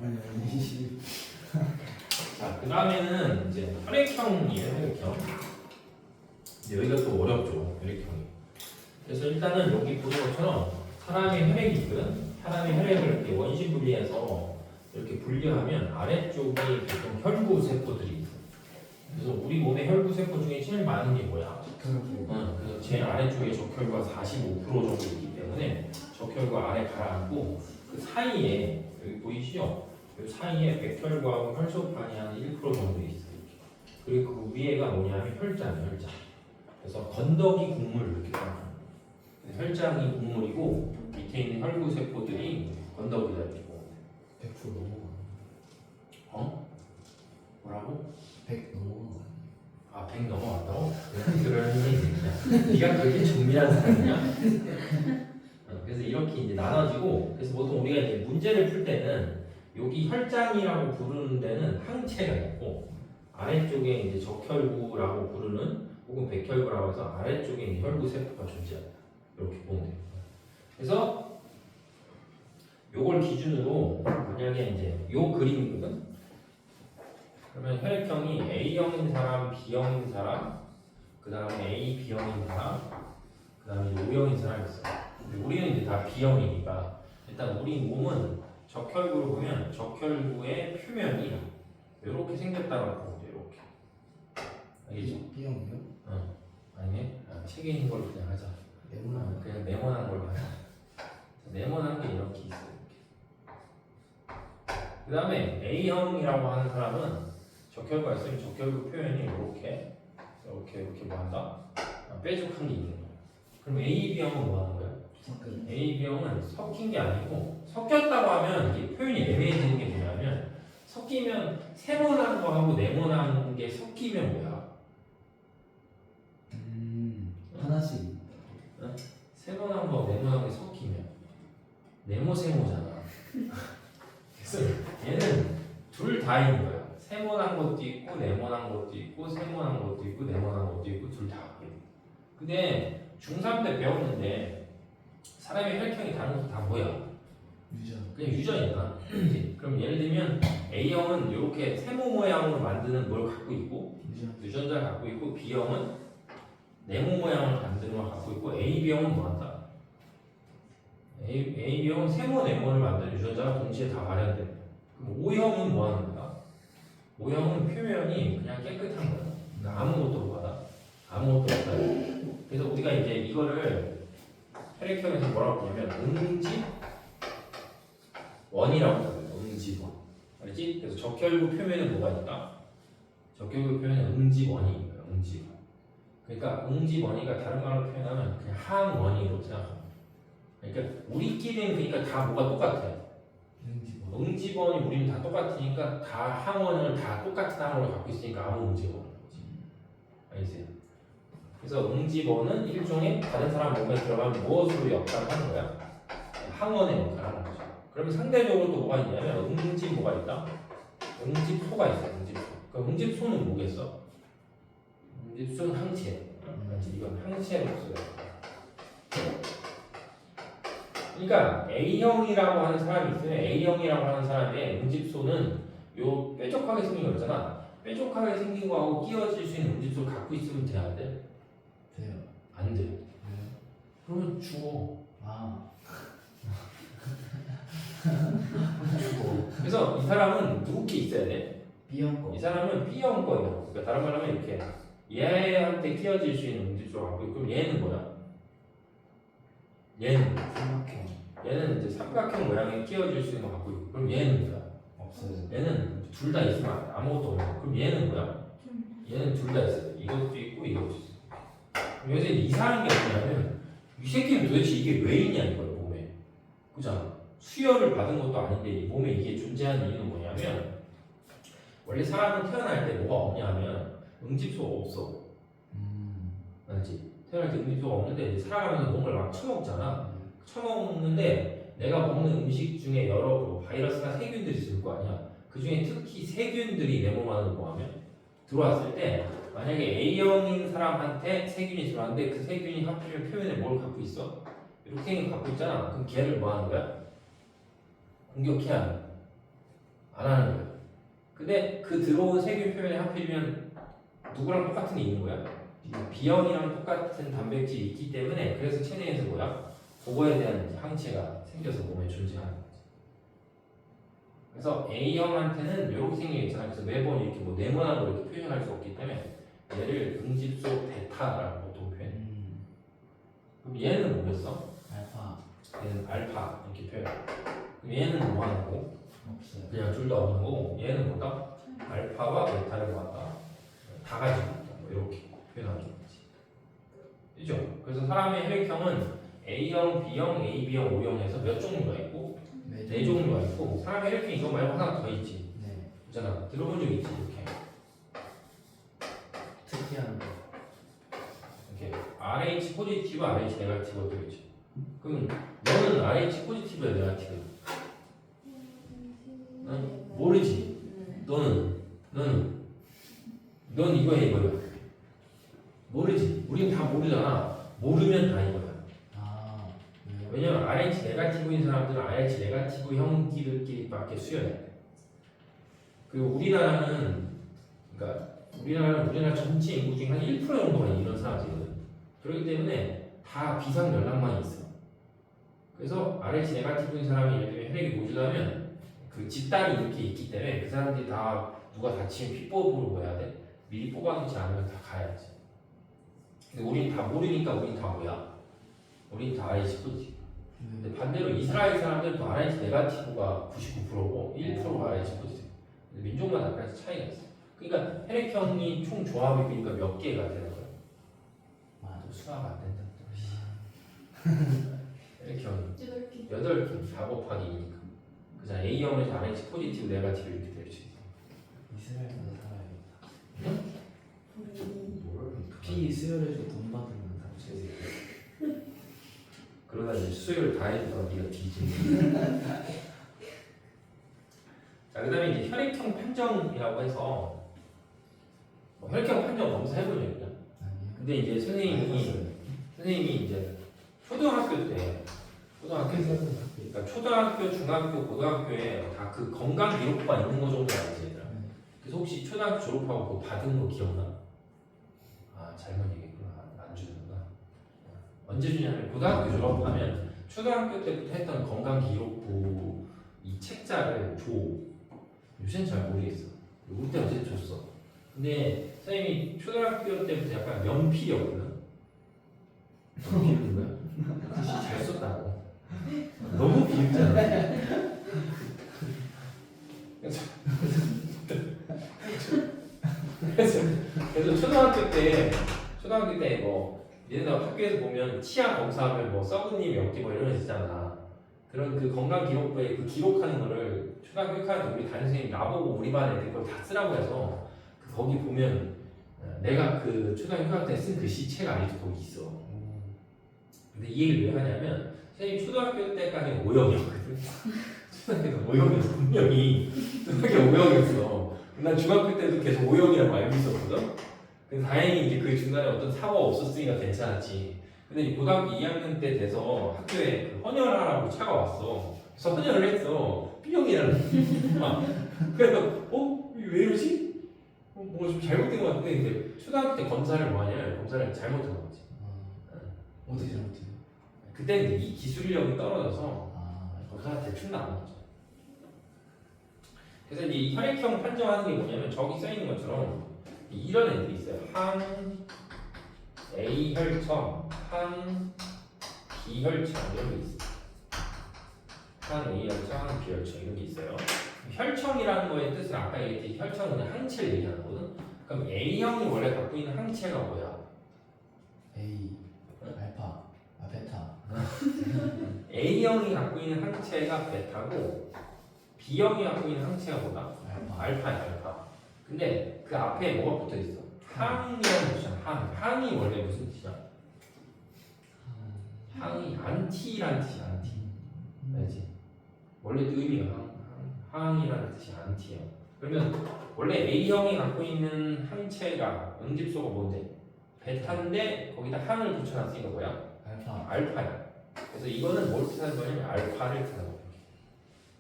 아니 아니. 자, 그 다음에는 이제 혈액형이에요, 혈액형. 이제 여기가 또 어렵죠, 혈액형이. 그래서 일단은 여기 보는 것처럼 사람의 혈액이거든. 사람의 혈액을 이렇게 원시 분리해서 이렇게 분리하면 아래쪽이 보통 혈구 세포들이 있어. 그래서 우리 몸의 혈구 세포 중에 제일 많은 게 뭐야? 그래서 제일 아래쪽에 적혈구가 45% 정도 있기 때문에 적혈구 아래 가라앉고 그 사이에 여기 보이시죠? 그 사이에 백혈구하고 혈소판이 한 1% 정도 있어요. 그리고 그 위에가 뭐냐면 혈장이에요, 혈장. 그래서 건더기 국물 이렇게 생각합니다. 혈장이 국물이고 밑에 있는 혈구 세포들이 건더기다 이렇게 보면 돼. 100% 넘어가. 어? 뭐라고? 100 넘어가. 아, 100 넘어갔다고? 그런 얘기. 네가 그렇게 정밀한 사람이냐? 그래서 이렇게 이제 나눠지고, 그래서 보통 우리가 이제 문제를 풀 때는 여기 혈장이라고 부르는 데는 항체가 있고 아래쪽에 이제 적혈구라고 부르는 혹은 백혈구라고 해서 아래쪽에 이제 혈구 세포가 존재한다. 이렇게 보면 돼요. 그래서 요걸 기준으로 만약에 이제 요 그림이거든. 그러면 혈액형이 A형인 사람, B형인 사람, 그 다음에 A, B형인 사람, 그 다음에 O형인 사람이 있어. 근데 우리는 이제 다 B형이니까 일단 우리 몸은 적혈구를 보면 적혈구의 표면이 이렇게 생겼다고 보면 돼. 이렇게. 알겠죠? B형이요? 아니네. 책에 있는 걸로 그냥 하자. 그냥 네모난 걸로 하자. 네모난 게 이렇게 있어요. 그 다음에 A형이라고 하는 사람은 적혈구가 있으면 적혈구 표현이 이렇게 뭐 한다? 뾰족한 게 있는 거야. 그럼 AB형은 뭐 하는 거야? AB형은 섞인 게 아니고 섞였다고 하면 이게 표현이 애매해지는 게 뭐냐면 섞이면 세모난 거하고 네모난 게 섞이면 뭐야? 하나씩. 세모난 거 네모난 게 섞이면 네모세모잖아. 그래서 얘는 둘 다 있는 거야. 세모난 것도 있고 네모난 것도 있고 세모난 것도 있고 네모난 것도 있고 둘 다. 근데 중3 때 배웠는데 사람의 혈액형이 다른 것도 다 뭐야? 유전. 그냥 유전이다. 그럼 예를 들면 A형은 이렇게 세모 모양으로 만드는 뭘 갖고 있고 유전자를 갖고 있고 B형은 네모 모양을 만드는 걸 갖고 있고 AB형은 뭐 한다? AB형은 세모 네모를 만드는 유전자가 동시에 다 발현돼. 그럼 O형은 뭐 하는 거야? O형은 표면이 그냥 깨끗한 거야. 그러니까 아무것도 못 받아. 아무것도 없다. 그래서 우리가 이제 이거를 혈액형에서 뭐라고 부르냐면 응집원이라고 부르요. 응집원. 알지? 그래서 적혈구 표면에 뭐가 있다? 적혈구 표면에 응집원이 있어요. 응집원. 그러니까 응집원이가 다른 말로 표현하면 그냥 항원이라고 생각합니다. 그러니까 우리끼리는 그러니까 다 뭐가 똑같아. 응집원이 우리는 다 똑같으니까 다 항원을 다 똑같은 항원을 갖고 있으니까 아무 문제가 없는 거지. 알겠어요? 그래서 응집원은 일종의 다른 사람 몸에 들어가면 무엇으로 역할을 하는 거야? 항원의 역할을 하는 거죠. 그러면 상대적으로 또 뭐가 있냐면 응집 뭐가 있다? 응집소가 있어. 응집소. 그 응집소는 뭐겠어? 응집소는 항체. 이건 항체로서요. 그러니까 A형이라고 하는 사람이 있으면 A형이라고 하는 사람의 응집소는 요 뾰족하게 생긴 거 있잖아. 뾰족하게 생긴 거하고 끼워질 수 있는 응집소를 갖고 있으면 돼야 돼? 돼요. 안 돼. 그러면 죽어. 죽어. 그래서 이 사람은 누구께 있어야 돼? B형 거. 이 사람은 B형 거예요. 그러니까 다른 말로 하면 이렇게 얘한테 끼워질 수 있는 응집소를 갖고 있고 그럼 얘는 뭐야? 얘는 삼각형. 얘는 이제 삼각형 모양에 끼워질 수 있는 거 갖고 있고 그럼 얘는 뭐야? 없어요. 얘는 둘 다 있으면 아무것도 없는 거. 그럼 얘는 뭐야? 얘는 둘 다 있어요. 이것도 있고 이것도 있어. 그럼 요새 이상한 게 뭐냐면 이 새끼는 도대체 이게 왜 있냐 이거야 몸에. 그잖아. 수혈을 받은 것도 아닌데 이 몸에 이게 존재하는 이유는 뭐냐면 원래 사람은 태어날 때 뭐가 없냐면 응집소가 없어. 알지? 태어날 때 응집소가 없는데 이제 살아가면서 뭔가를 막 처먹잖아. 처먹는데 내가 먹는 음식 중에 여러 뭐 바이러스나 세균들이 있을 거 아니야. 그 중에 특히 세균들이 내 몸 안으로 뭐하면 들어왔을 때 만약에 A형인 사람한테 세균이 들어왔는데 그 세균이 하필이면 표면에 뭘 갖고 있어? 이렇게 갖고 있잖아. 그럼 걔를 뭐 하는 거야? 공격해야 하는 거야. 안 하는 거야. 근데 그 들어온 세균 표면에 하필이면 누구랑 똑같은 게 있는 거야? B형이랑 똑같은 단백질이 있기 때문에 그래서 체내에서 뭐야? 그거에 대한 항체가 생겨서 몸에 존재하는 거지. 그래서 A형한테는 이렇게 생기겠잖아. 그래서 매번 이렇게 뭐 네모나게 이렇게 표현할 수 없기 때문에 얘를 응집소 베타라고 보통 표현해. 그럼 얘는 뭐겠어? 알파 얘는 알파 이렇게 표현. 그럼 얘는 뭐 하는 거고? 없어요. 그냥 둘 다 없는 거고 얘는 뭐다? 알파와 베타를 모았다. 다 가지고 있다. 뭐 이렇게 표현하는 거지. 그죠? 그래서 사람의 혈액형은 A형, B형, AB형, O형에서 몇 종류가 있고 네 종류가 있고 사람의 혈액형이 이거 말고 하나 더 있지. 네. 있잖아. 들어본 적 있지 이렇게. 특이한 거. 이렇게 RH 포지티브, RH 네거티브 되겠지. 그럼 너는 RH 포지티브야, 네거티브? 응? 모르지. 너는 이거 해 이거야. 모르지. 우린 다 모르잖아. 모르면 다 이거야. 아 왜요? 왜냐면 RH 네거티브인 사람들은 RH 네거티브 형끼리밖에 수혈해야 돼. 그리고 우리나라는 우리나라 전체 인구 중에 한 1% 정도가 이런 사람들이거든. 그렇기 때문에 다 비상 연락만 있어. 그래서 RH 네거티브인 사람이 예를 들면 혈액이 모자라면 그 집단이 이렇게 있기 때문에 그 사람들이 다 누가 다치면 피법으로 뭐 해야 돼? 미리 뽑아놓지 않으면 다 가야지. 근데 우린 다 모르니까 우린 다 뭐야? 우린 다 RH 포지티브. 근데 반대로 이스라엘 사람들은 또 RH 네거티브가 99%고 1%가 RH 포지티브. 근데 민족마다 약간 차이가 있어. 그러니까 혈액형이 총 조합이 그러니까 몇 개가 되는 거야? 또 수학 안 된다. 혈액형 8개 4 곱하기 2니까. 그냥 A형에서 RH 포지티브 네거티브 이렇게 될 수 있어. 이스라엘에서 살아야겠다. 뭘? 피 수혈해서 돈 받으면 갑자기 그러다 이제 수혈 다 해주다가 네가 뒤지는. 자, 그다음에 이제 혈액형 판정이라고 해서 뭐 혈액형 판정 검사해본 적 있냐? 아니요. 근데 이제 선생님이 이제 초등학교 때 그러니까 초등학교, 중학교, 고등학교에 다 그 건강 기록부가 있는 거 정도 알지 얘들아. 그래서 혹시 초등학교 졸업하고 그거 받은 거 기억나? 아 잘못 얘기했구나. 안 주는구나. 언제 주냐면 고등학교 졸업하면 초등학교 때부터 했던 건강 기록부 이 책자를 줘. 요새는 잘 모르겠어. 우리 때 어제 줬어. 근데 선생님이 초등학교 때부터 약간 연필이었거든. 연필인 거야? 글씨 잘 썼다고. 너무 비웃잖아. 그래서 초등학교 때 뭐 얘네들 학교에서 보면 치아 검사하면 뭐 썩은님 몇개 뭐 이런 거 있잖아. 그런 그 건강 기록부에 그 기록하는 거를 초등학교 6학년 때 우리 담임 선생님이 나보고 우리 반 애들 걸 다 쓰라고 해서 그 거기 보면 내가 그 초등학교 6학년 때 쓴 글씨 책 아직도 거기 있어. 근데 이 얘기를 왜 하냐면 선생님 초등학교 때까지는 O형이었거든. 초등학교 때 O형이었어. 분명히 초등학교 O형이었어. 난 중학교 때도 계속 O형이라고 알고 있었거든. 근데 다행히 이제 그 중간에 어떤 사고가 없었으니까 괜찮았지. 근데 이제 고등학교 2학년 때 돼서 학교에 그 헌혈하라고 차가 왔어. 그래서 헌혈을 했어. B형이라는. 그래서 왜 이러지? 뭐가 좀 잘못된 것 같은데 이제 초등학교 때 검사를 뭐 하냐? 검사를 잘못한 거지. 어떻게 잘못해요? 그때 이제 이 기술력이 떨어져서 검사가 대충 나온 거죠. 그래서 이제 이 혈액형 판정하는 게 뭐냐면 저기 써 있는 것처럼 이런 애들이 있어요. 항 A 혈청, 항 B 혈청 이런 게 있어요. 항 A 혈청, 항 B 혈청 이런 게 있어요. 혈청이라는 거의 뜻은 아까 얘기했듯이 혈청은 항체를 얘기하는 거거든. 그럼 A형이 원래 갖고 있는 항체가 뭐야? A 알파 베타. A형이 갖고 있는 항체가 베타고 B형이 갖고 있는 항체가 뭐다? 알파야 알파. 근데 그 앞에 뭐가 붙어 있어? 항이라는 뜻이야. 항이 원래 무슨 뜻이야? 항이 안티라는 뜻이야. 안티. 알지? 원래 의미가 항이라는 뜻이 안티야. 그러면 원래 A형이 갖고 있는 항체가 응집소가 뭔데? 베타인데 거기다 항을 붙여놨으니까 뭐야? 알파야. 그래서 이거는 뭘 뜻하는 거냐면 알파를 뜻하는 거야.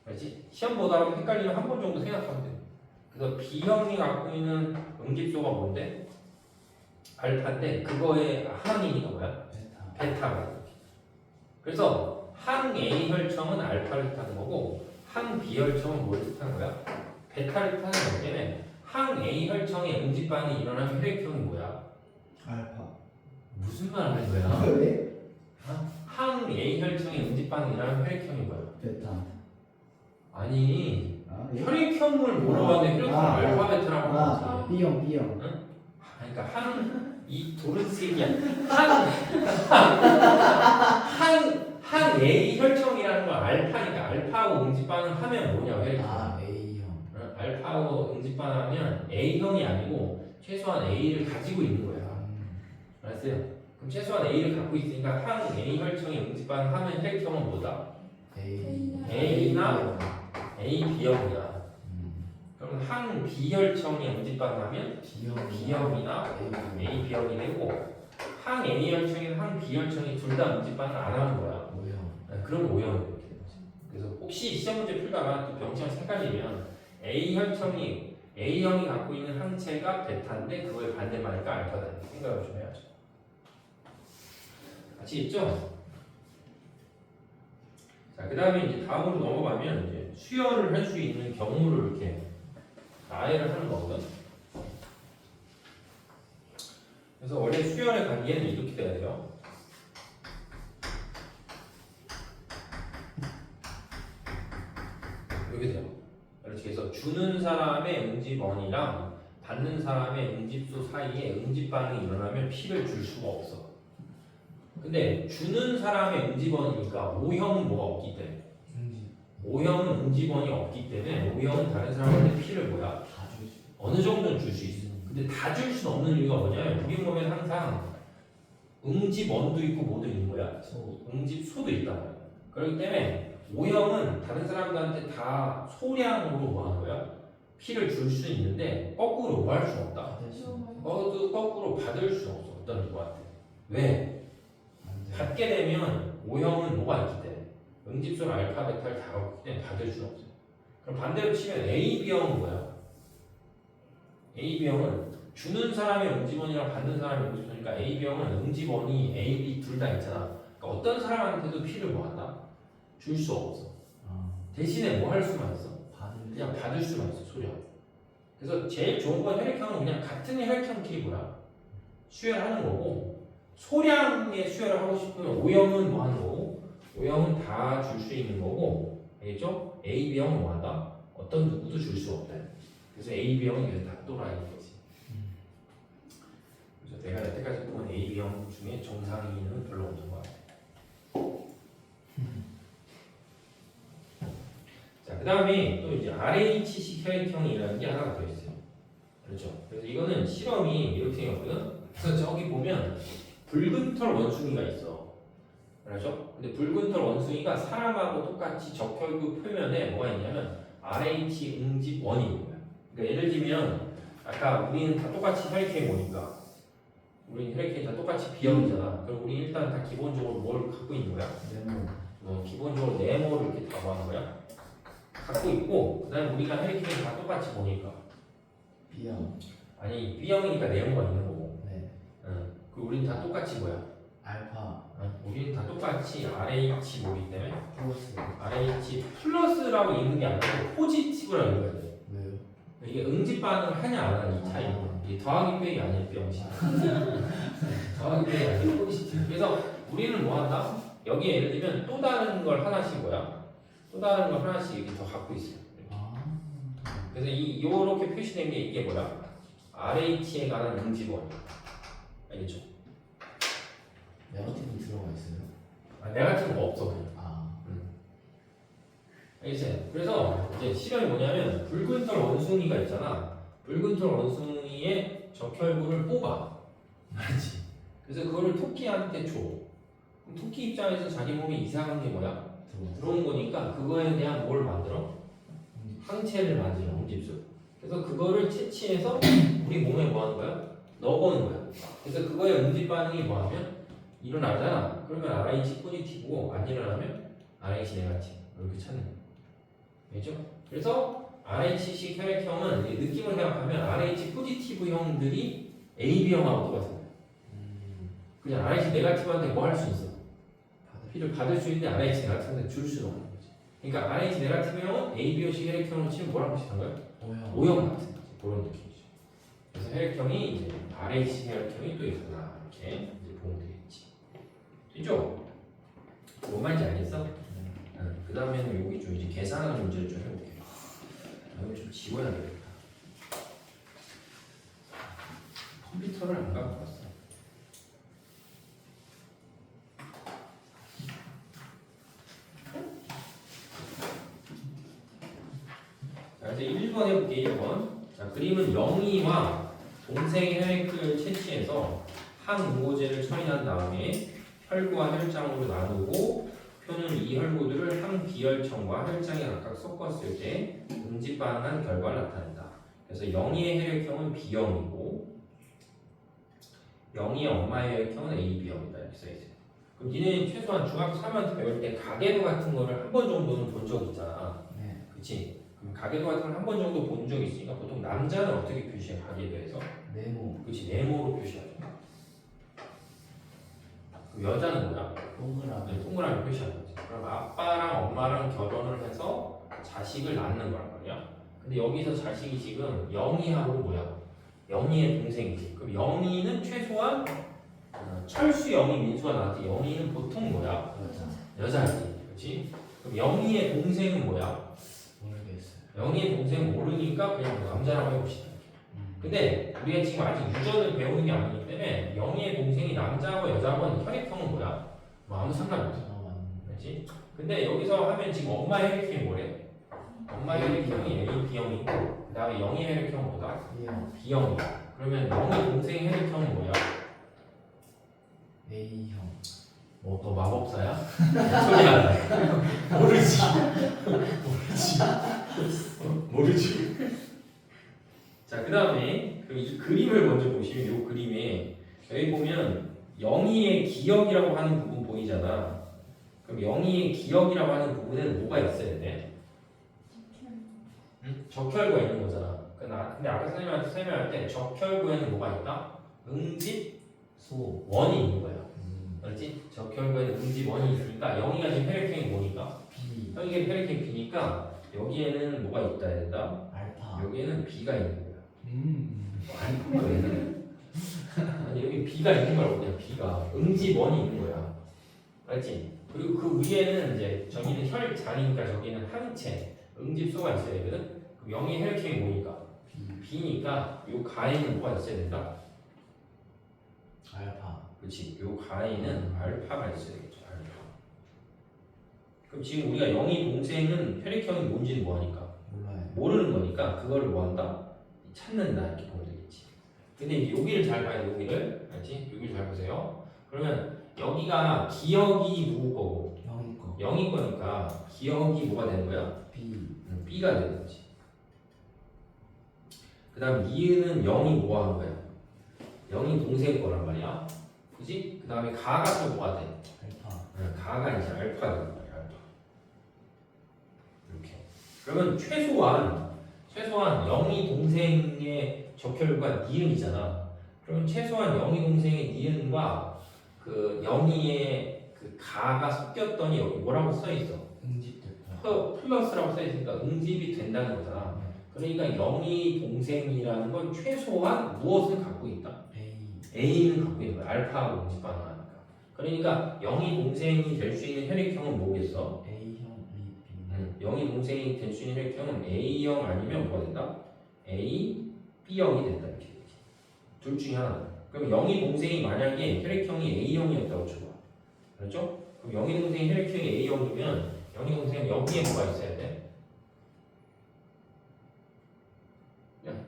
그렇지? 시험 보다가 헷갈리면 한 번 정도 생각하면 돼. 그래서 B형이 갖고 있는 응집소가 뭔데? 알파인데 그거의 항이니까 뭐야? 베타가. 그래서 항 A 혈청은 알파를 뜻하는 거고 항 B 혈청은 뭘 뜻하는 거야? 베타를 뜻하는 거기 때문에 항 A 혈청의 응집 반응이 일어나면 혈액형이 뭐야? 알파. 무슨 말을 하는 거야? 왜? 항 A 혈청의 응집 반응이 일어나면 혈액형이 뭐야? 베타. 아니 아, 예? 혈액형을 물어봤는데 혈액형 알파 베타라고 하지. B형, B형. 그러니까 이 도르스기야 한 A 혈청이라는 건 알파니까 알파하고 응집 반응하면 뭐냐고 혈액형. 아, A형. 알파하고 응집 반응하면 A형이 아니고 최소한 A를 가지고 있는 거야. 알았어요? 그럼 최소한 A를 갖고 있으니까 한 A 혈청이 응집 반응하면 혈액형은 뭐다? A나 A B형이야. 그럼 한 B 혈청이 응집 반응하면 B형이나 A B형이 되고 항 A 혈청이나 항 B 혈청이 둘 다 응집 반응 안 하는 거야. O형. 그럼 O형이 이렇게 되는 거지. 그래서 혹시 시험 문제 풀다가 또 병치랑 헷갈리면 A 혈청이 A형이 갖고 있는 항체가 베타인데 그거의 반대말이니까 알파다. 이렇게 생각을 좀 해야죠. 같이 있죠? 자, 그 다음에 이제 다음으로 넘어가면 이제 수열을 할 수 있는 경우를 이렇게 나열을 하는 거거든. 그래서 원래 수열의 관계는 이렇게 돼야 돼요. 이렇게 돼요. 그렇지. 그래서 주는 사람의 응집원이랑 받는 사람의 응집소 사이에 응집 반응이 일어나면 P를 줄 수가 없어. 근데 주는 사람의 응집원이니까 O형은 뭐가 없기 때문에 O형은 응집원이 없기 때문에 O형은 다른 사람한테 P를 뭐야? 어느 정도는 줄 수 있어. 근데 다 줄 수는 없는 이유가 뭐냐면 우리 몸에는 항상 응집원도 있고 뭐도 있는 거야? 응집소도 있단 말이야. 그렇기 때문에 O형은 다른 사람들한테 다 소량으로 뭐 하는 거야? P를 줄 수 있는데 거꾸로 뭐 할 수 없다. 거꾸로 받을 수 없어. 어떤 누구한테. 왜? 받게 되면 O형은 뭐가 있기 때문에 응집소는 알파, 베타를 다 갖고 있기 때문에 받을 수는 없어요. 그럼 반대로 치면 A, B형은 뭐야? A, B형은 주는 사람의 응집원이랑 받는 사람의 응집원이니까 A, B형은 응집원이 A, B 둘 다 있잖아. 그러니까 어떤 사람한테도 P를 뭐 한다? 줄 수 없어. 대신에 뭐 할 수만 있어? 그냥 받을 수만 있어, 소량. 그래서 제일 좋은 건 혈액형은 그냥 같은 혈액형끼리 뭐야? 수혈하는 거고 소량의 수혈을 하고 싶으면 O형은 뭐 하는 거고 O형은 다 줄 수 있는 거고 알겠죠? A, B형은 뭐 한다? 어떤 누구도 줄 수 없다. 그래서 A, B형은 그래서 다 또라이인 거지. 그래서 내가 여태까지 본 A, B형 중에 정상인은 별로 없는 것 같아. 자, 그 다음에 또 이제 RH식 혈액형이라는 게 하나가 더 있어요. 그렇죠? 그래서 이거는 실험이 이렇게 생겼거든. 그래서 저기 보면 붉은 털 원숭이가 있어. 그렇죠? 근데 붉은 털 원숭이가 사람하고 똑같이 적혈구 표면에 뭐가 있냐면 RH 응집원이 있는 거야. 그러니까 예를 들면 아까 우리는 다 똑같이 혈액형이 뭐니까 우리는 혈액형이 다 똑같이 B형이잖아. 그럼 우리 일단 다 기본적으로 뭘 갖고 있는 거야? 기본적으로 네모를 이렇게 다 뭐하는 거야? 갖고 있고 그 다음에 우리가 혈액형이 다 똑같이 보니까 B형. 아니 B형이니까 네모가 있는 거고 네. 그 우리는 다 똑같이 뭐야? 알파. 우리는 다 똑같이 RH 뭐기 때문에 플러스. RH 플러스라고 읽는 게 아니고 포지티브라고 읽어야 돼. 왜요? 이게 응집 반응을 하냐 안 하냐 이 차이. 이게 더하기 빼기 아니야 병식. 더하기 빼기 아니야 포지티브. 그래서 우리는 뭐 한다? 여기에 예를 들면 또 다른 걸 하나씩 뭐야? 또 다른 걸 하나씩 이렇게 더 갖고 있어요. 그래서 요렇게 표시된 게 이게 뭐야? RH에 관한 응집원. 알겠죠? 네거티브 들어가 있어요? 네거티브 거 없어 그냥. 알겠어요? 그래서 이제 실험이 뭐냐면 붉은 털 원숭이가 있잖아. 붉은 털 원숭이의 적혈구를 뽑아. 알지? 그래서 그거를 토끼한테 줘. 그럼 토끼 입장에서 자기 몸에 이상한 게 뭐야? 들어온 거니까 그거에 대한 뭘 만들어? 항체를 만들어, 응집소. 그래서 그거를 채취해서 우리 몸에 뭐 하는 거야? 넣어보는 거야. 그래서 그거의 응집 반응이 뭐 하면? 일어나잖아. 그러면 RH 포지티브고 안 일어나면 RH 네거티브. 이렇게 찾는 거야. 알죠? 그래서 RH식 혈액형은 느낌을 생각하면 RH 포지티브형들이 AB형하고 똑같아요. 그냥 RH 네가티브한테 뭐 할 수 있어? 피를 받을 수 있는데 RH 네가티브한테 줄 수는 없는 거지. 그러니까 RH 네가티브형은 AB형식 혈액형으로 치면 뭐랑 비슷한 거예요? O형 같은 거지. 그런 느낌이죠. 그래서 혈액형이 이제 RH 혈액형이 또 있구나 이렇게 이제 보면 되겠지. 됐죠? 뭔 말인지 알겠어? 그 다음에는 여기 좀 이제 계산하는 문제를 좀 해볼게요. 이거 좀 지워야 되겠다. 컴퓨터를 안 갖고 왔어. 자, 이제 1번 해볼게요. 1번. 자, 그림은 영희와 동생의 혈액을 채취해서 항응고제를 처리한 다음에 혈구와 혈장으로 나누고 표는 이 혈구들을 항비혈청과 혈장에 각각 섞었을 때 응집 반응한 결과를 나타낸다. 그래서 영희의 혈액형은 B형이고 영희의 엄마의 혈액형은 AB형이다. 이렇게 써있어요. 그럼 니네 최소한 중학교 3학년 배울 때 가계도 같은 거를 한 번 정도는 본 적 있잖아. 네. 그치? 그럼 가계도 같은 걸 한 번 정도 본 적 있으니까 보통 남자는 어떻게 표시해? 가계도에서? 네모. 그치? 네모로 표시하죠. 그럼 여자는 뭐야? 동그라미. 네, 동그라미 표시하는 거지. 그럼 아빠랑 엄마랑 결혼을 해서 자식을 낳는 거란 말이야. 근데 여기서 자식이 지금 영희하고 뭐야? 영희의 동생이지. 그럼 영희는 최소한 철수, 영희, 민수가 나한테 영희는 보통 뭐야? 여자지. 그렇지? 그럼 영희의 동생은 뭐야? 모르겠어요. 영희의 동생 모르니까 그냥 남자라고 해봅시다. 근데 우리가 지금 아직 유전을 배우는 게 아니기 때문에 영희의 동생이 남자하고 여자하고 하는 혈액형은 뭐야? 뭐 아무 상관이 없어. 그렇지? 근데 여기서 하면 지금 엄마의 혈액형이 뭐래? 엄마의 혈액형이 A, B형이고 그 다음에 영희의 혈액형은 뭐다? B형. B형이야. 그러면 영희 동생 혈액형은 뭐야? A형. 뭐 또 마법사야? 소리야 나. 모르지. 모르지. 자, 그 다음에 이 그림을 먼저 보시면 이 그림에 여기 보면 영희의 기억이라고 하는 부분 보이잖아. 그럼 영희의 기억이라고 하는 부분에는 뭐가 있어야 돼? 적혈구가 있는 거잖아. 근데 아까 선생님한테 설명할 때 적혈구에는 뭐가 있다? 응집 소. 원이 있는 거야. 알지? 적혈구에는 응집 원이 있으니까 영희가 지금 혈액형이 뭐니까? B. 여기에 혈액형이 B니까 여기에는 뭐가 있다 해야 된다? 알파. 여기에는 B가 있는 거야. 알파가 왜 있는 거야? 아니 여기 B가 있는 거라고 그냥 B가 응집 원이 있는 거야. 알지? 그리고 그 위에는 이제 저기는 혈장이니까 저기는 항체 응집소가 있어야 되거든. 그럼 영희 혈액형이 뭐니까? B니까 요 가에는 뭐가 있어야 된다? 알파. 그렇지. 요 가에는 알파가 있어야 되겠죠. 알파. 그럼 지금 우리가 영희 동생은 혈액형이 뭔지는 뭐하니까? 몰라요. 모르는 거니까 그거를 뭐한다? 찾는다 이렇게 보면 되겠지. 근데 이제 여기를 잘 봐야 돼. 여기를 알지? 여기를 잘 보세요. 그러면 여기가 기억이 누구 거고? 형이 거. 영희 거니까 기억이 뭐가 되는 거야? B. B가 되는 거지. 그 다음 니은은 0이 뭐 하는 거야? 0이 동생 거란 말이야. 그지? 그 다음에 가가 또 뭐가 돼? 알파. 가가 이제 알파가 되는 거야. 알파. 이렇게. 그러면 최소한 0이 동생의 적혈구가 니은이잖아. 그러면 최소한 0이 동생의 니은과 그 0이의 그 가가 섞였더니 여기 뭐라고 써 있어? 응집됐다. 플러스라고 써 있으니까 응집이 된다는 거잖아. 그러니까 0이 동생이라는 건 최소한 무엇을 갖고 있다? A. A는 갖고 있는 거야. 알파하고 응집 반응하니까. 그러니까 0이 동생이 될 수 있는 혈액형은 뭐겠어? A형. AB. 0이 동생이 될 수 있는 혈액형은 A형 아니면 뭐가 된다? A, B형이 된다 이렇게 되지. 둘 중에 하나. 그럼 0이 동생이 만약에 혈액형이 A형이었다고 쳐봐. 그렇죠? 그럼 0이 동생이 혈액형이 A형이면 0이 동생은 여기에 뭐가 있어야 돼?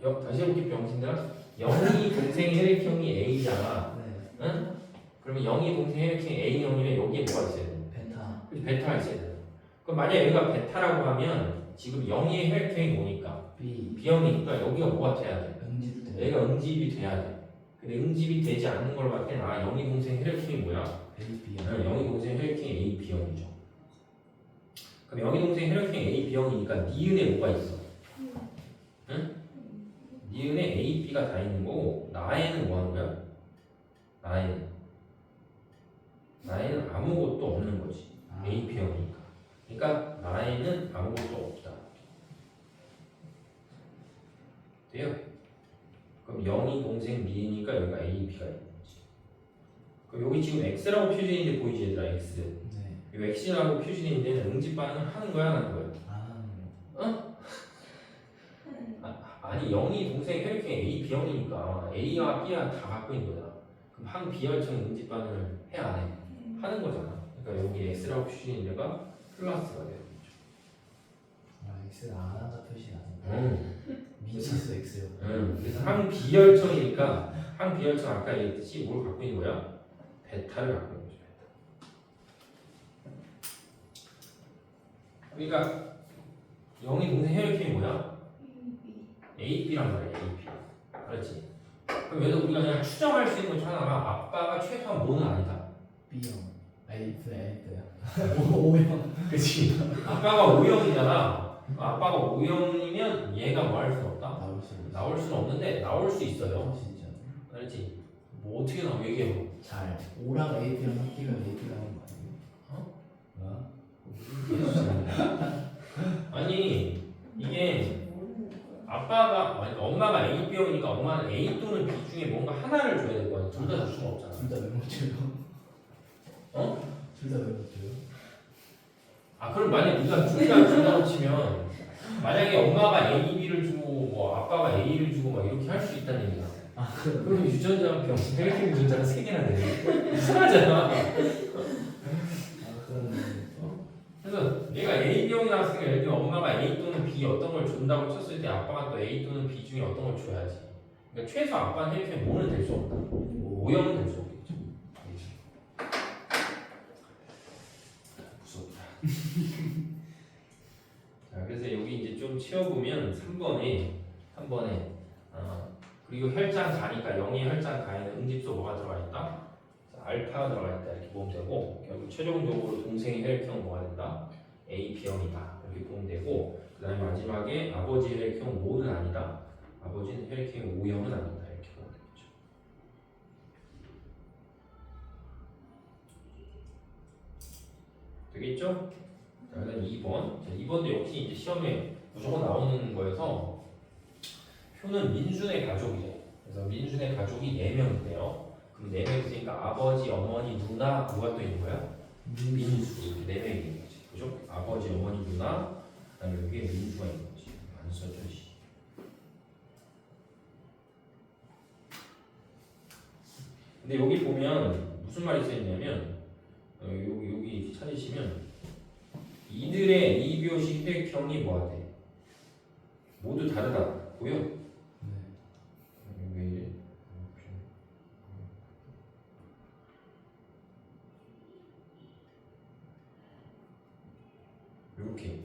다시 해볼게 병신들아. 0이 동생 혈액형이 A잖아. 네. 응? 그러면 0이 동생 혈액형이 A형이면 여기에 뭐가 있어야 돼? 베타. 그치, 베타가 있어야 돼. 그럼 만약 여기가 베타라고 하면 지금 0의 혈액형이 뭐니까? B. B형이니까 여기가 뭐가 돼야 돼? 응집돼. 얘가 응집이 돼야 돼. 근데 응집이 되지 않는 걸로 봤을 때는 0이 동생 혈액형이 뭐야? AB형. 0이 동생 혈액형이 A, B형이죠. 그럼 영희 동생 혈액형 A, B형이니까 니은에 뭐가 있어? 응? 니은에 A, B가 다 있는 거고 나에는 뭐 하는 거야? 나에는 아무것도 없는 거지. A, B형이니까. 그러니까 나에는 아무것도 없다. 돼요? 그럼 영희 동생 미니까 여기가 A, B가 있는 거지. 그럼 여기 지금 X라고 표시되는데 보이지 얘들아? X. 네. 이 X라고 표시되는 데는 응집 반응을 하는 거야, 안 하는 거야? 어? 아니 영희 동생 혈액형이 A, B형이니까 A와 B와 다 갖고 있는 거잖아. 그럼 한 비혈청이 응집 반응을 해 안 해? 하는 거잖아. 그러니까 여기 X라고 표시되는 데가 플러스가 돼요. X를 안 한다 표시 나는 미치수 X요. 그래서 한 비혈청이니까 한 비혈청 아까 얘기했듯이 뭘 갖고 있는 거야? 베타를 갖고 있는 거죠. 베타. 그러니까 영희 동생 혈액형이 뭐야? AB란 말이야. AB. 그렇지? 그럼 여기서 우리가 그냥 추정할 수 있는 것 중 하나가 아빠가 최소한 뭐는 아니다. B형. A야. O형. 그치? 아빠가 O형이잖아. 아빠가 O형이면 얘가 뭐 할 수는 없다? 나올 수는 없는데 나올 수 있어요. 진짜. 알지? 뭐 어떻게 나와? 얘기해봐. 잘. O랑 AB랑 합기면 AB가 하는 거 아니에요? 아니 이게 아빠가 아니, 엄마가 A, B형이니까 엄마는 A 또는 B 중에 뭔가 하나를 줘야 될 거 아니야. 둘 다 줄 수가 없잖아. 둘 다 왜 못 줘요? 어? 둘 다 왜 못 줘요? 아 그럼 만약 네가 둘 다 준다고 치면 만약에 엄마가 A, B를 주고 뭐 아빠가 A를 주고 막 이렇게 할 수 있다는 얘기야. 그럼 유전자병, 혈액형 유전자가 3개나 되네. 이상하잖아. 그러네. 그래서 얘가 A병이 나왔으니까 예를 들면 엄마가 A 또는 B 어떤 걸 준다고 쳤을 때 아빠가 또 A 또는 B 중에 어떤 걸 줘야지. 그러니까 최소 아빠는 혈액형이 뭐는 될 수 없다. O형은 될 수 없겠죠. 무섭다. 자, 그래서 여기 이제 좀 채워보면 3번에 그리고 혈장 가니까 영의 혈장 가에는 응집소 뭐가 들어가 있다? 자, 알파가 들어가 있다 이렇게 보면 되고 결국 최종적으로 동생의 혈액형 뭐가 된다? A, B형이다 이렇게 보면 되고 그 다음에 마지막에 아버지 혈액형 O는 아니다. 아버지는 혈액형 O형은 아니다 이렇게 보면 되겠죠. 되겠죠? 자, 그다음 2번. 자, 2번도 역시 이제 시험에 무조건 나오는 거여서 표는 민순의 가족이래. 그래서 민순의 가족이 4명인데요. 그럼 4명 있으니까 아버지, 어머니, 누나 누가 또 있는 거야? 민수. 이렇게 4명이 있는 거지. 그죠? 아버지, 어머니, 누나 그다음에 여기에 민수가 있는 거지. 안 써져 씨. 근데 여기 보면 무슨 말이 써 있냐면 여기 찾으시면 이들의 이교시 혈액형이 뭐하대? 모두 다르다고요? 왜 이래? 이렇게.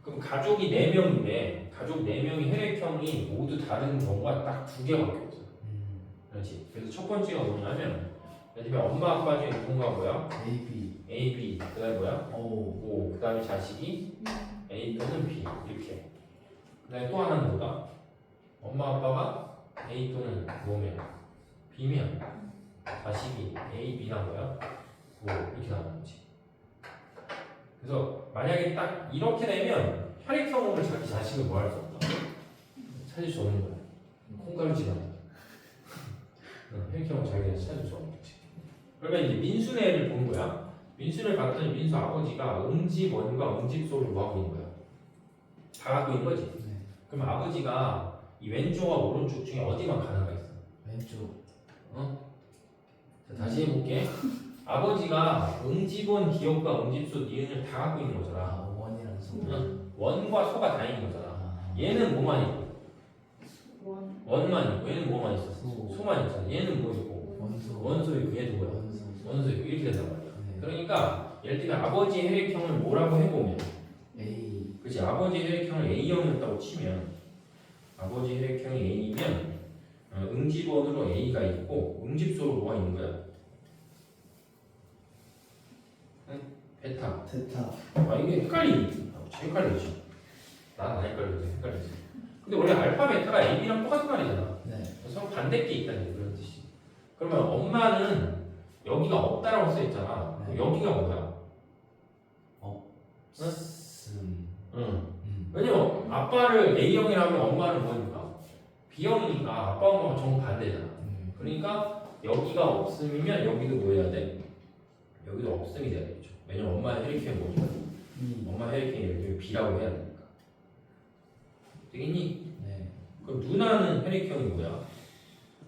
그럼 가족이 4명인데 가족 4명이 혈액형이 모두 다른 경우가 딱 2개밖에 없어요. 그렇지. 그래서 첫 번째가 뭐냐면 예를 들면 엄마 아빠 중에 누군가 뭐야? A, B. 그다음에 뭐야? O. 그다음에 자식이 A 또는 B 이렇게. 그다음에 또 하나는 뭐다? 엄마 아빠가 A 또는 뭐면 B면 자식이 A, B나 뭐야? O 이렇게 나오는 거지. 그래서 만약에 딱 이렇게 되면 혈액형으로 자기 자식을 뭐 할 수 없다. 찾을 수 없는 거야. 콩가루지가 혈액형을 자기가 찾을 수 없는 거지. 그러면 이제 민수네 애를 본 거야. 민수를 봤더니 민수 아버지가 응집원과 응집소를 뭐 하고 있는 거야? 다 갖고 있는 거지. 그럼 아버지가 이 왼쪽과 오른쪽 중에 어디만 가능가 있어? 왼쪽. 자, 다시 해볼게. 아버지가 응집원 기업과 응집소 니은을 다 갖고 있는 거잖아. 원이랑 소. 원과 소가 다 있는 거잖아. 얘는 뭐만 있고? 원만 있고. 얘는 뭐만 있었어? 소만 있잖아. 얘는 뭐 있고? 원소 있고. 얘도 뭐야? 원소 있고. 이렇게 된단 말이야. 그러니까 예를 들면 아버지 혈액형을 뭐라고 해보면 A. 그치? 아버지 혈액형을 A형이었다고 치면 아버지 혈액형이 A면 응집원으로 A가 있고 응집소로 뭐가 있는 거야? 베타. 테타. 아 이게 헷갈리지. 난 안 헷갈리지. 헷갈리지. 근데 원래 알파 베타가 AB랑 똑같은 말이잖아. 네. 서로 반대께 있다는 그런 뜻이. 그러면 엄마는 여기가 없다라고 써 있잖아. 네. 여기가 뭐야? 응. 왜냐면 아빠를 A형이라면 엄마는 뭐니까? B형이니까 아빠 엄마가 정반대잖아. 그러니까 여기가 없으면 여기도 뭐 해야 돼? 여기도 없음이 돼야 되겠죠. 왜냐면 엄마의 혈액형이 뭐니까? 엄마 혈액형이 예를 들면 B라고 해야 되니까. 되겠니? 네. 그럼 누나는 혈액형이 뭐야?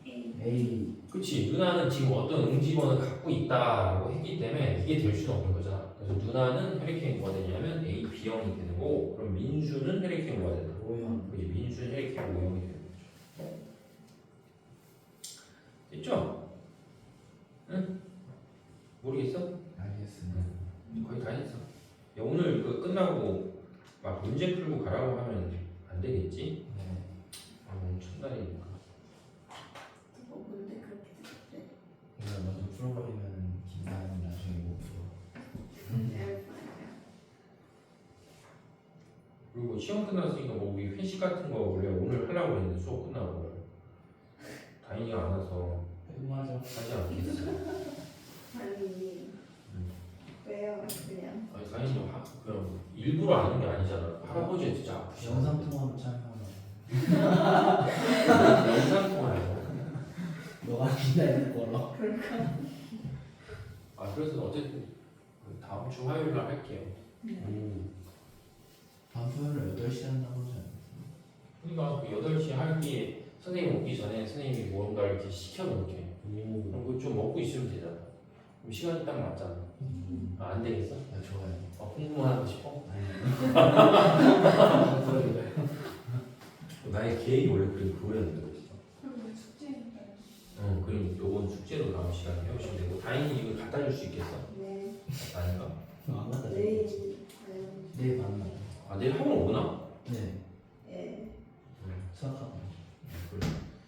A. 그치. 누나는 지금 어떤 응집원을 갖고 있다라고 했기 때문에 이게 될 수는 없는 거잖아. 그래서 누나는 혈액형이 뭐가 되냐면 A, B형이 되는 거고, 그럼 민수는 혈액형이 뭐가 되는 거야? O형. 그지. 민수는 혈액형이 O형이 되는 거죠. 됐죠? 응? 모르겠어? 알겠습니다. 거의 다 했어. 야, 오늘 이거 끝나고 막 문제 풀고 가라고 하면 안 되겠지? 네. 아, 오늘 첫날이니까. 뭔데 그렇게 생각해? 이거 먼저 풀어버리면 긴장하면 나중에 못 풀어. 그리고 시험 끝났으니까 뭐 우리 회식 같은 거 원래 오늘 하려고 했는데 수업 끝나고 다인이가 안 와서 맞아. 하지 않겠어. 아니 왜요? 그냥 아니 다인이 그냥 일부러 안 하는 게 아니잖아. 할아버지 진짜 아프시. 영상 통화로 참여하면 영상 통화요. 너가 기다릴 거라. 아 그래서 어쨌든 다음 주 화요일 날 할게요. 다음 토요일 8시 한다고 하지 그러니까 그 8시 할게 선생님 오기 전에 선생님이 뭔가 이렇게 시켜놓을게. 않았어? 그럼 그거 좀 먹고 있으면 되잖아. 그럼 시간이 딱 맞잖아. 아, 안 되겠어? 나 좋아해. 공부만 하고 싶어? 아니. 나의 계획이 원래 그거였는데 그랬어. 그럼 숙제니까요. 그럼 요건 숙제로 다음 시간에 해오시면 되고 다인이 이거 갖다 줄 수 있겠어? 네. 아닌가? 안 갖다 줘. 내일 내일 만나. 아 내일 학원 오나? 네. 예. 수학학원. 그래.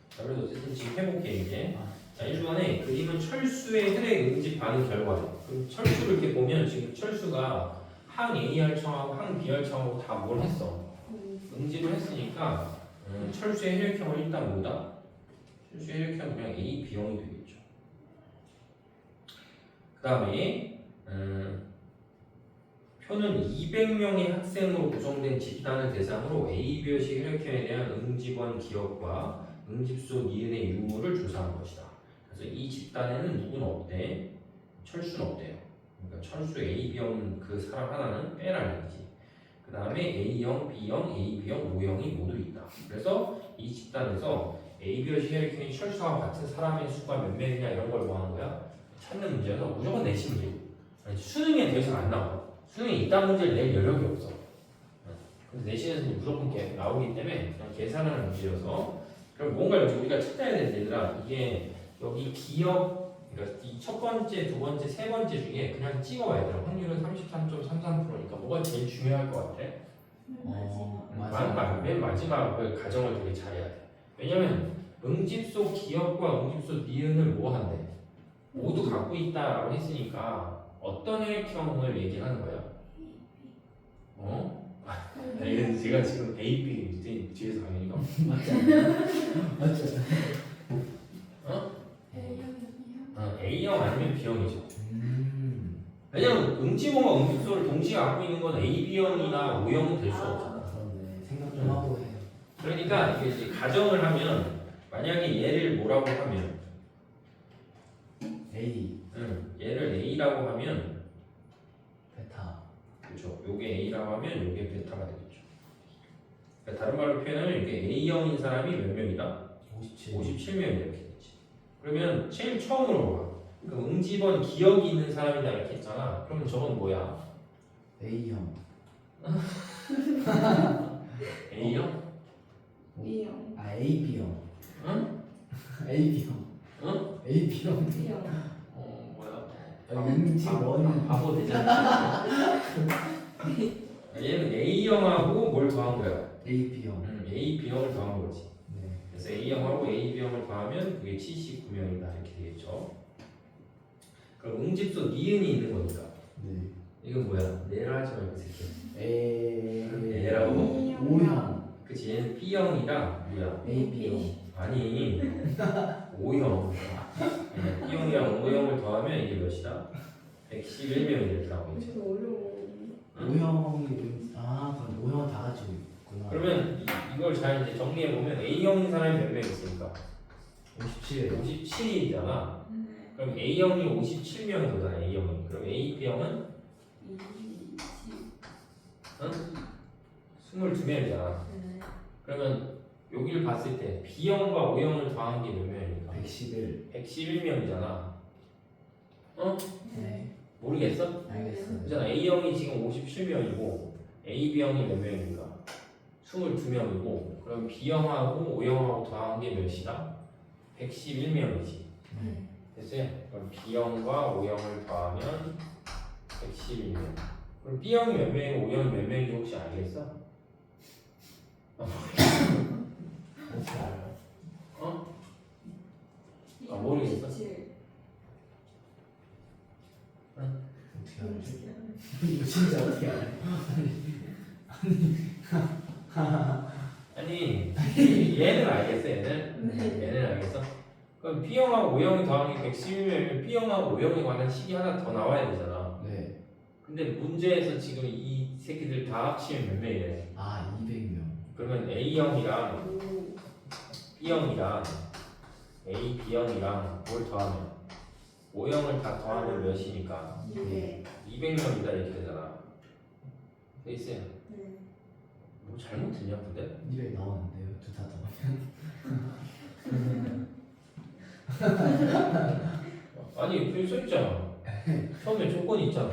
자 그래서 어쨌든 지금 해볼게 이제. 아, 자 1번에 그림은 철수의 혈액 응집 반응 결과래. 그럼 철수를 이렇게 보면 지금 철수가 항 AR청하고 항 BR청하고 다 뭘 했어? 응집을 했으니까 철수의 혈액형은 일단 뭐다? 철수의 혈액형은 그냥 A, B형이 되겠죠. 그 다음에 표는 200명의 학생으로 구성된 집단을 대상으로 A별식 혈액형에 대한 응집원 기억과 응집소 니은의 유무를 조사한 것이다. 그래서 이 집단에는 누구는 없대? 철수는 없대요. 그러니까 철수 A, B형 그 사람 하나는 빼라는 얘기지. 그 다음에 A형, B형, AB형, O형이 모두 있다. 그래서 이 집단에서 A별식 혈액형이 철수와 같은 사람의 수가 몇 명이냐 이런 걸 뭐 하는 거야? 찾는 문제여서 무조건 내신 문제. 수능에 더 이상 안 나와. 수능에 이딴 문제를 낼 여력이 없어. 그래서 내신에서 무조건 나오기 때문에 그냥 계산하는 문제여서 그럼 뭔가 우리가 찾아야 되는 얘들아 이게 여기 기억 그러니까 이 첫 번째, 두 번째, 세 번째 중에 그냥 찍어봐야 돼. 확률은 33.33%니까 뭐가 제일 중요할 것 같아? 맨 마지막을 가정을 되게 잘해야 돼. 왜냐면 응집소 기억과 응집소 니은을 뭐 한대? 모두 갖고 있다라고 했으니까 어떤 혈액형을 얘기하는 거야? 어? 이건 제가 지금 A, B 뒤에서 강연이가 맞지 않나? 맞지 않나? 어? A형 아니면 B형이죠. 왜냐면 음. 응집원과 응집소를 동시에 갖고 있는 건 A, B형이나 O형은 될 수 없잖아. 그런데 생각 좀 하고 해. 그러니까 이게 이제 가정을 하면 만약에 얘를 뭐라고 하면 A. 얘를 A라고 하면 베타. 그렇죠. 요게 A라고 하면 요게 베타가 되겠죠. 그러니까 다른 말로 표현하면 이게 A형인 사람이 몇 명이다? 57. 57명 이렇게 되지. 그러면 제일 처음으로 봐. 그럼 응집원 기억이 있는 사람이다 이렇게 했잖아. 그러면 저건 뭐야? A형. A형? B형. 아 AB형. 응? AB형. 응? AB형. B형. 뭐야? 응집원. 바보 되잖아. 얘는 A형하고 뭘 더한 거야? AB형. A, B형을 더한 거지. 네. 그래서 A형하고 AB형을 더하면 그게 79명이다 이렇게 되겠죠. 그럼 응집소 니은이 있는 거니까 네. 이건 뭐야? 내라 하지 말고 새끼야. A라고? A라고? O형 그치 얘는 B형이라 뭐야? AB형 아니 O형. B형이랑 O형을 더하면 이게 몇이다? 111명이 이렇게 나오겠지. 그래서 어려워. O형이 그럼 O형은 다 가지고 있구나. 그러면 이걸 잘 이제 정리해 보면 A형인 사람이 몇 명 있습니까? 57 57이잖아. 네. 그럼 A형이 57명이 되잖아. A형이. 그럼 AB형은 22명이잖아. 네. 그러면 여기를 봤을 때 B형과 O형을 더한 게 몇 명입니까? 111 111명이잖아. 네 모르겠어? 알겠어요. 그잖아. A형이 지금 57명이고 AB형이 몇 명입니까? 22명이고 그럼 B형하고 O형하고 더한 게 몇이다? 111명이지. 네. 됐어요? 그럼 B형과 O형을 더하면 111명. 그럼 B형이 몇 명이고 O형이 몇 명인지 혹시 알겠어? 어떻게 알아요? 모르겠어. 27. 어떻게 알아요? 이거 진짜 어떻게 알아요? 아니 얘는 알겠어. 얘는 알겠어. 그럼 B형하고 O형이 더하는 게 111명이면 B형하고 O형에 관한 식이 하나 더 나와야 되잖아. 네. 근데 문제에서 지금 이 새끼들 다 합치면 몇 명이래? 200명. 그러면 A형이랑 오. B형이랑 A, B형이랑 뭘 더하면? O형을 다 더하면 몇이니까? 200. 200명이다 이렇게 되잖아. 돼 있어요. 네. 뭐 잘못 들냐 근데? 200 나오는데요. 둘 다 더하면. 아니 여기 써있잖아. 처음에 조건이 있잖아.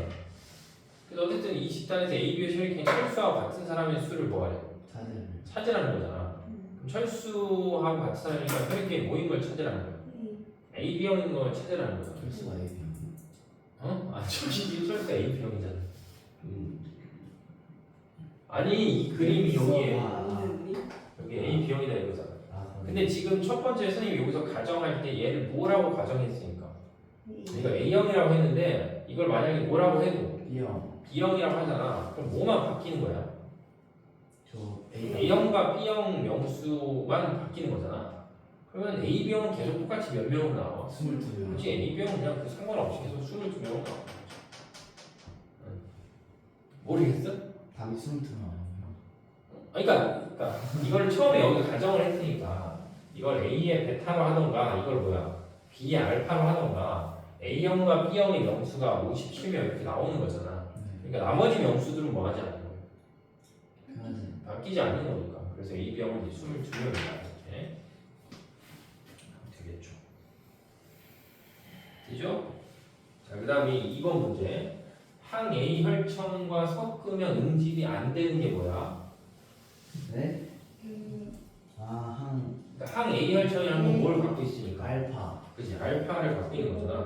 그래서 어쨌든 이 집단에서 A, B의 혈액형이 철수하고 같은 사람의 수를 뭐하래? 사진을. 찾으라는 거잖아. 그럼 철수하고 같은 사람이니까 혈액형이 모인 걸 찾으라는 거야. A, B형인 걸 찾으라는 거야. 철수가 AB형. 철수가 A, B형이잖아. 아니 이 그림이 여기에 여기 A, B형이다 이거잖아. 근데 지금 첫 번째 선생님이 여기서 가정할 때 얘를 뭐라고 가정했으니까 이거 A형이라고 했는데 이걸 만약에 뭐라고 해도 B형. B형이라고 하잖아. 그럼 뭐만 바뀌는 거야? 저 A형. A형과 B형 명수만 바뀌는 거잖아. 그러면 AB형은 계속 똑같이 몇 명으로 나와? 22명. 그렇지. AB형은 그냥 그 상관없이 계속 22명으로 나와. 모르겠어? 답이 22명 아니에요? 그러니까 이걸 처음에 여기 가정을 했으니까 이걸 A의 베타로 하던가 이걸 뭐야 B의 알파로 하던가 A형과 B형의 명수가 57명 이렇게 나오는 거잖아. 네. 그러니까 나머지 명수들은 뭐 하지 않는 거야? 그러지. 바뀌지 않는 거니까. 그래서 AB형은 이제 22명이다. 이렇게 되겠죠. 되죠? 자, 그 다음에 2번 문제. 항 A 혈청과 섞으면 응집이 안 되는 게 뭐야? 네? 항 그러니까 항 A 혈청이라는 건 뭘 갖고 있으니까? 알파. 그치? 알파를 갖고 있는 거잖아.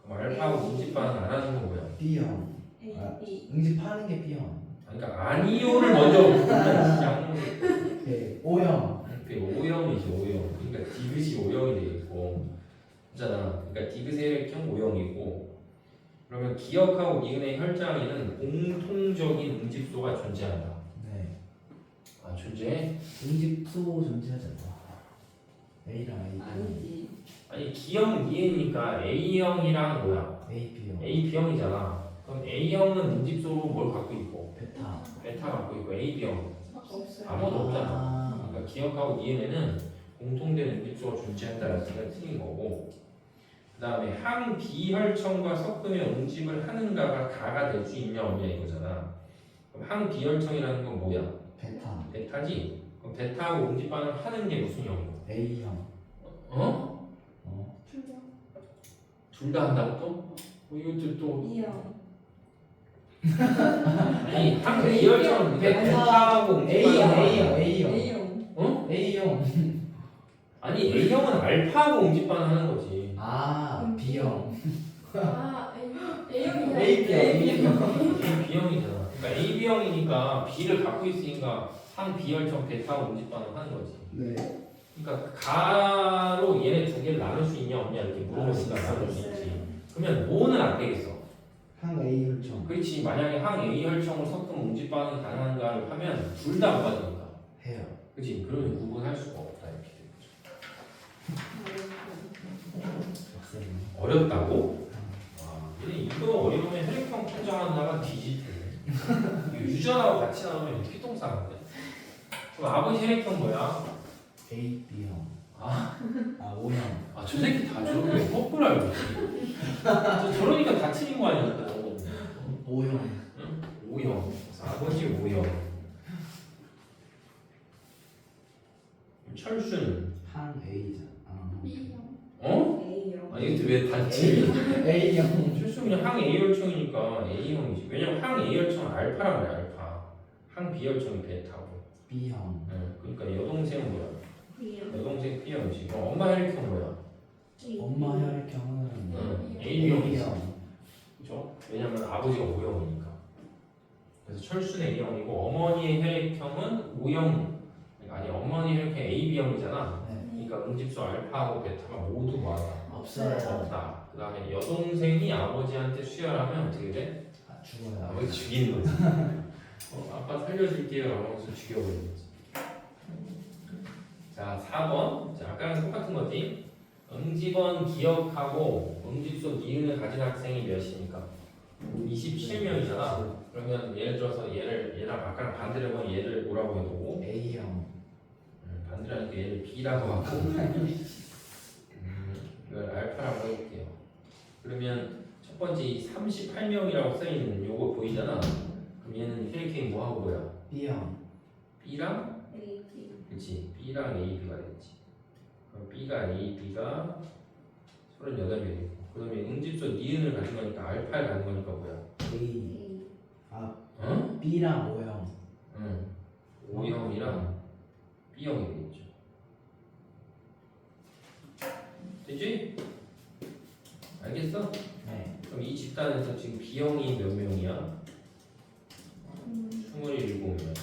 그럼 알파하고 응집 반응 안 하는 건 뭐야? B형. A. 응집하는 게 B형. 그러니까 아니요를 먼저 양문 네. O형. O형이지 O형. 그러니까 디귿이 O형이 되겠고, 있잖아. 그러니까 디귿의 혈청 O형이고, 그러면 기억하고 니은의 혈장에는 공통적인 응집소가 존재한다. 네. 아 존재해? 응집소 존재하잖아. A랑 A. 아니지. 아니 기억 니은이니까 A형이랑 뭐야? AB형. AB형이잖아. 그럼 A형은 응집소로 뭘 갖고 있고? 베타. 베타 갖고 있고 AB형 없어요. 아무도 없잖아. 아. 그러니까 기억하고 니은에는 공통된 응집소가 존재한다는 생각이 틀린 거고, 그 다음에 항 비혈청과 섞으면 응집을 하는가가 가가 될 수 있냐 없냐 이거잖아. 그럼 항 비혈청이라는 건 뭐야? 베타. 베타지? 그럼 베타하고 응집 반응을 하는 게 무슨 형이고? A형. 어? 출력. 둘 다 한다고 또? 이것도 또 2형. 아니 항 비혈청은 베타하고 응집 반응을 A형. A형. 어? A형. 아니 A형은 알파하고 응집 반응하는 거지. B형. A형이야. A B형이잖아. 그러니까 A B형이니까 B를 갖고 있으니까 항 비혈청 베타하고 응집 반응 하는 거지. 네. 그러니까 가로 얘네 두 개를 나눌 수 있냐 없냐 이렇게 나눌 수 물어보니까 있어요. 나눌 수 있지. 그러면 뭐는 안 되겠어. 항 A 혈청 그렇지. 만약에 항 A 혈청을 섞으면 응집 반응이 가능한가를 하면 둘 다 뭐가 되니까. 해요. 그렇지. 그러면 구분할 수가 없다 이렇게 되는 거죠. 박사님. 어렵다고? 이거 어려우면 혈액형 판정하다가 뒤질 텐데. 유전하고 같이 나오면 피똥싸는데. 그럼 아버지 혈액형 뭐야? A B형. 아, O형. 저 새끼 다 저렇게 거꾸로 알고 있지. 저러니까 다 틀린 거 아니야? O형. 응? O형. 그래서 아버지 O형. 철수는 항 A잖아. B형. 어? A형. 이것도 왜 단지? A형. 철수 그냥 항 A혈청이니까 A형이지. 왜냐면 항 A혈청은 알파란 말이야, 알파. 항 B혈청이 베타고. B형. 응. 그러니까 여동생은 뭐야? B형. 여동생 B형이지. 그럼 엄마 혈액형 뭐야? 엄마 혈액형은 응. AB형이지. A형. 그죠? 왜냐면 아버지가 O형이니까. 그래서 철수는 A형이고 어머니의 혈액형은 O형. 아니 어머니 혈액형 AB형이잖아. 네. 그러니까 응집수 알파하고 베타가 모두 뭐하다? 없어요. 없다. 그 다음에 여동생이 아버지한테 수혈하면 어떻게 돼? 죽어요. 아버지 죽이는 거지. 아빠 살려줄게요. 하면서 죽여버리는 거지. 자, 4번. 자, 아까랑 똑같은 거지. 응집원 기억하고 응집소 니은을 가진 학생이 몇이니까? 27명이잖아. 그러면 예를 들어서 얘랑 아까랑 반대로 하면 얘를 뭐라고 해도 A형. 반대로 하니까 얘를 B라고 하고 이걸 알파라고 해볼게요. 그러면 첫 번째 이 38명이라고 써있는 요거 보이잖아. 그럼 얘는 혈액형이 뭐하고 뭐야? B형. B랑 AB. 그치 B랑 AB가 되겠지. 그럼 B가 AB가 38명이고 그 다음에 응집소 니은을 가진 거니까 알파를 가진 거니까 뭐야? A. A. 아 응? B랑 O형. 응. O형이랑 B형이 되겠죠. 되지? 알겠어? 네. 그럼 이 집단에서 지금 B형이 몇 명이야? 27명.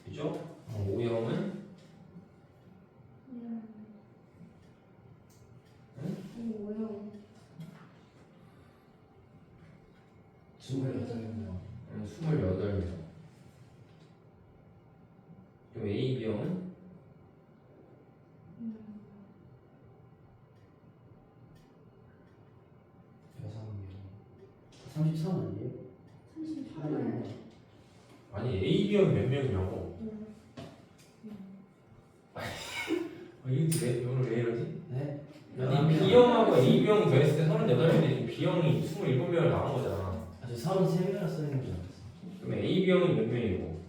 그죠? O형은? O형. 28명. 28명. 그럼 AB형은? 6명. 33 아니에요? 38. 아니 AB형 몇 명이냐고. 이거 왜 오늘 왜 이러지? 네. 아니 B형하고 AB형 더했을 때 38명인데 지금 B형이 27명을 나온 거잖아. 아저 33명이라 쓰는 줄 알았어. 그럼 AB형이 몇 명이고?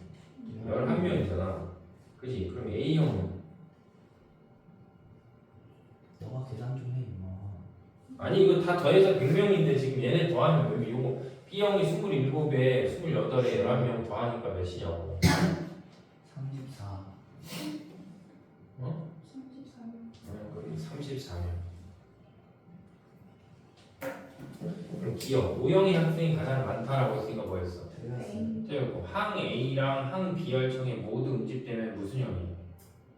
11명이잖아. 그지? 그럼 A형은? 너가 계산 좀 해 임마. 아니 이거 다 더해서 100명인데 지금 얘네 더하면 몇 요거 B형이 27에 28에 11명 더하니까 몇이냐고. 34. 어? 34명. 그럼 34명. 그럼 기억 O형의 학생이 가장 많다라고 했으니까 뭐였어? 틀렸어요. 틀렸고 항 A랑 항 B혈청에 모두 응집되면 무슨 형이에요?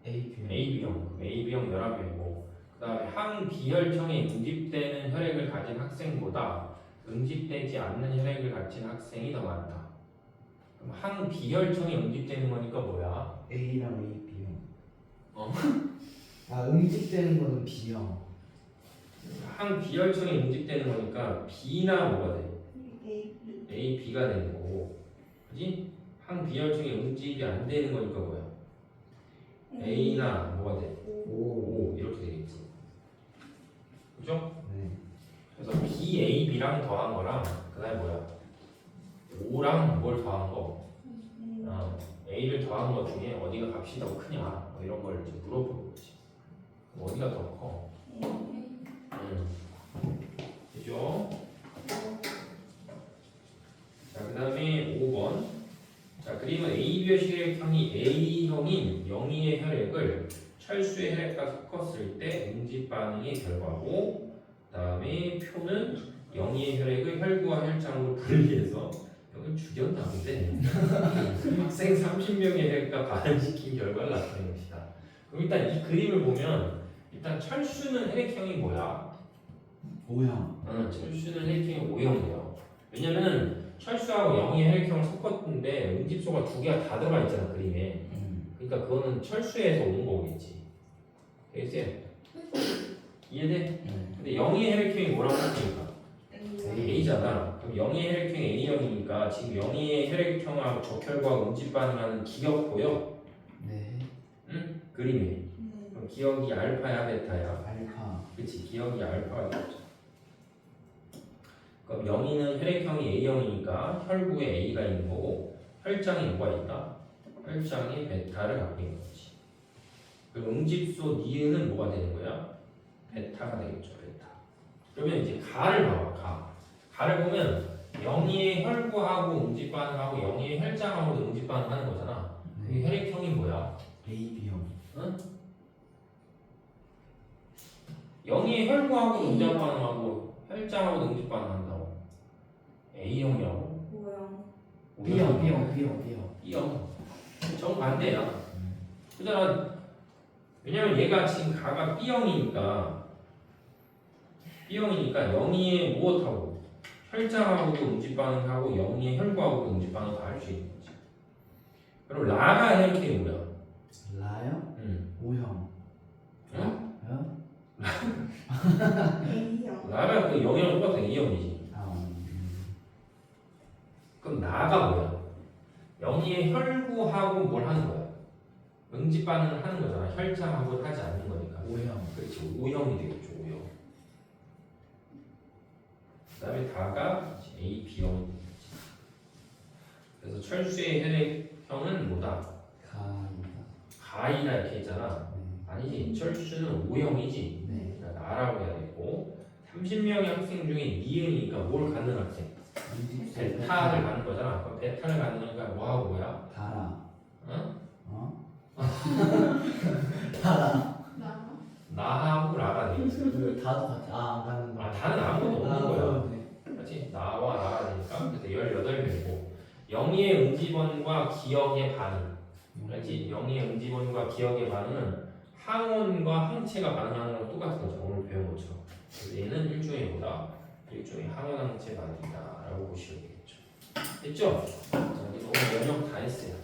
AB. AB형. AB형 11명이고 그 다음에 항 B혈청에 응집되는 혈액을 가진 학생보다 응집되지 않는 혈액을 가진 학생이 더 많다. 그럼 항 B혈청에 응집되는 거니까 뭐야? A랑 A, B형. 어? 아 응집되는 거는 B형. 항 B혈청에 응집되는 거니까 B나 뭐가 돼? A. A, B가 되는 거고 그지? 항 B혈청에 응집이 안 되는 거니까 뭐야? A나 뭐가 돼? 오. O 이렇게 되겠지. 그죠? 네. 그래서 B, A, B랑 더한 거랑 그 다음에 뭐야? O랑 뭘 더한 거? A를 더한 거 중에 어디가 값이 더 크냐? 뭐 이런 걸 좀 물어보는 거지. 그럼 어디가 더 커? 그죠? 자, 그 다음에 5번. 자, 그림은 AB의 혈액형이 A형인 영희의 혈액을 철수의 혈액과 섞었을 때 응집 반응의 결과고, 그 다음에 표는 영희의 혈액을 혈구와 혈장으로 분리해서 여기 죽였나 본데 학생 30명의 혈액과 반응시킨 결과를 나타낸 것이다. 그럼 일단 이 그림을 보면 일단 철수는 혈액형이 뭐야? O형. 철수는 혈액형이 O형이에요. 왜냐면 철수하고 영의 혈액형을 섞었는데 응집소가 두 개가 다 들어가 있잖아 그림에. 그러니까 그거는 철수에서 온 거겠지. 되겠어요? 이해돼? 네. 근데 영의 혈액형이 뭐라고 했으니까? A. A잖아. 그럼 영의 혈액형이 A형이니까 지금 영의 혈액형하고 적혈과 응집 반응하는 기억 보여? 네. 응? 그림에. 네. 그럼 기억이 알파야 베타야? 알파. 그치, 기억이 알파가 되겠죠. 그럼 영희는 혈액형이 A형이니까 혈구에 A가 있는 거고 혈장에 뭐가 있다? 혈장에 베타를 갖고 있는 거지. 그럼 응집소 니은은 뭐가 되는 거야? 베타가 되겠죠, 베타. 그러면 이제 가를 봐봐, 가. 가를 보면 영희의 혈구하고 응집 반응하고 영희의 혈장하고도 응집 반응하는 거잖아. 그 네. 혈액형이 뭐야? AB형. 응? 영희의 혈구하고 응집 반응하고 혈장하고 응집 반응한다고. A형이라고? 뭐야? B형, B형, B형, B형. B형. 정반대야. 그잖아. 왜냐면 얘가 지금 가가 B형이니까 영희의 무엇하고 혈장하고도 응집 반응하고 영희의 혈구하고도 응집 반응 다 할 수 있는 거지. 그럼 라가 혈액형이 뭐야? 라요? 응. O형. 응? 어? A형. 라가 그 영희랑 똑같은 A형이지. 아, 그럼 나가 뭐야? 영희의 혈구하고 뭘 하는 거야? 응집 반응을 하는 거잖아. 혈장하고 하지 않는 거니까. O형. 그렇지. O형이 되겠죠. O형. 그 다음에 다가 A, B형이 되겠지. 그래서 철수의 혈액형은 뭐다? 가입니다. 가이다 이렇게 했잖아. 네. 아니지. 철수는 O형이지. 네. 그러니까 나라고 해야 되고 30명의 학생 중에 니은이니까 뭘 갖는 학생? 베타를 갖는 거잖아. 그럼 베타를 갖는니까 뭐하고 뭐야? 다라. 응? 어? 다라. 나. 나하고 라가 돼 있어. 그 다도 같이 안 가는 거. 아, 다는 아무것도 없는 거야. 네. 그렇지? 나와 라가 되니까 그래서 18명이고 영희의 응집원과 기억의 반응. 그렇지? 영희의 응집원과 기억의 반응은 항원과 항체가 반응하는 거랑 똑같은 거죠. 오늘 배운 것처럼. 그래서 얘는 일종의 항원 항체 반응이다라고 보시면 되겠죠. 됐죠? 자, 이제 오늘 면역 다 했어요.